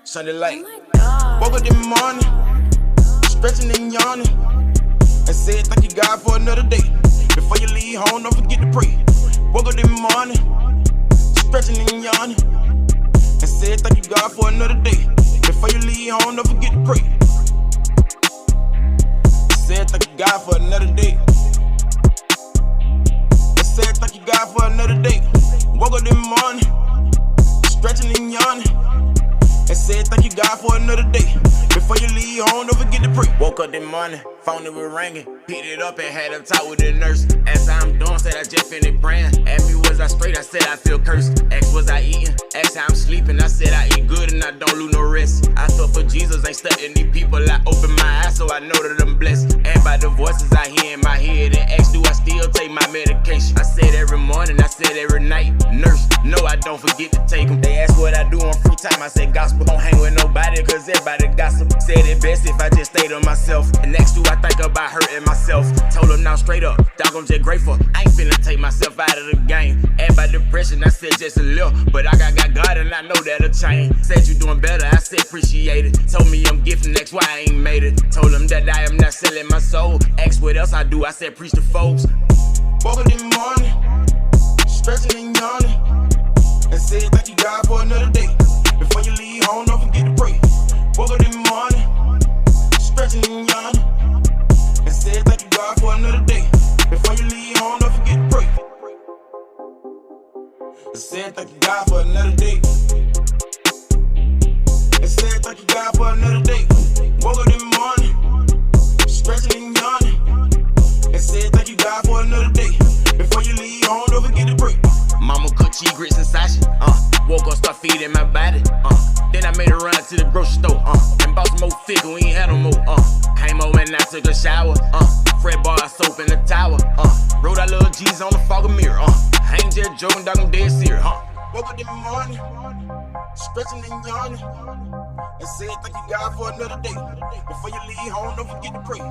Sunday light. Oh Woke up this morning, stretching and yawning, and said thank you God for another day. Before you leave home, don't forget to pray. Woke up this morning, stretching and yawning, and said thank you God for another day. Before you leave home, don't forget to pray. Said thank you God for another day. I said thank you God for another day. Woke up this morning, stretching and yawning, and said thank you God for another day. Before you leave home, don't forget to pray. Woke up this morning, phone it was ringing, picked it up and had a talk with the nurse. Asked how I'm doing, said I just finished praying. Asked me was I straight, I said I feel cursed. Asked was I eating, asked how I'm sleeping, I said I eat good and I don't lose no rest. I thought for Jesus ain't studying these people, I open my eyes so I know that I'm blessed. And by the voices I hear in my head, and asked do I still take my medication. I said every morning, I said every night. Nurse, no I don't forget to take them. They asked what I do on free time, I said gospel. Don't hang with nobody cause everybody gossip. Said it best if I just stay to myself. And next do I think about hurting myself. Told them now straight up, dog I'm just grateful. I ain't finna take myself out of the game. And by depression I said just a little, but I got God and I know that'll change. Said you doing better, I said appreciate it. Told me I'm gifted, next why I ain't made it. Told them that I am not selling my soul. Asked what else I do, I said preach to folks. Woke up this morning, stretching and yawning, and said thank you God for another day. Before you leave home, don't forget to pray. Woke up this morning, stretching and yawning, and said thank you God for another day. Before you leave home, don't forget to pray. I said thank you God for another day. I said thank you God for another day. Woke up this morning, stretching and yawning, and said thank you God for another day. Before you leave home, don't forget to pray. Mama cooked cheese grits and sausage, woke up, start feeding my body, then I made a run to the grocery store, and bought some more figure, we ain't had no more, came home and I took a shower, Fred bar soap in the tower, wrote our little G's on the fog mirror, I ain't just joking, dog, I'm dead serious, Woke up this morning, stretching and yawning, and said thank you God for another day. Before you leave home, don't forget to pray.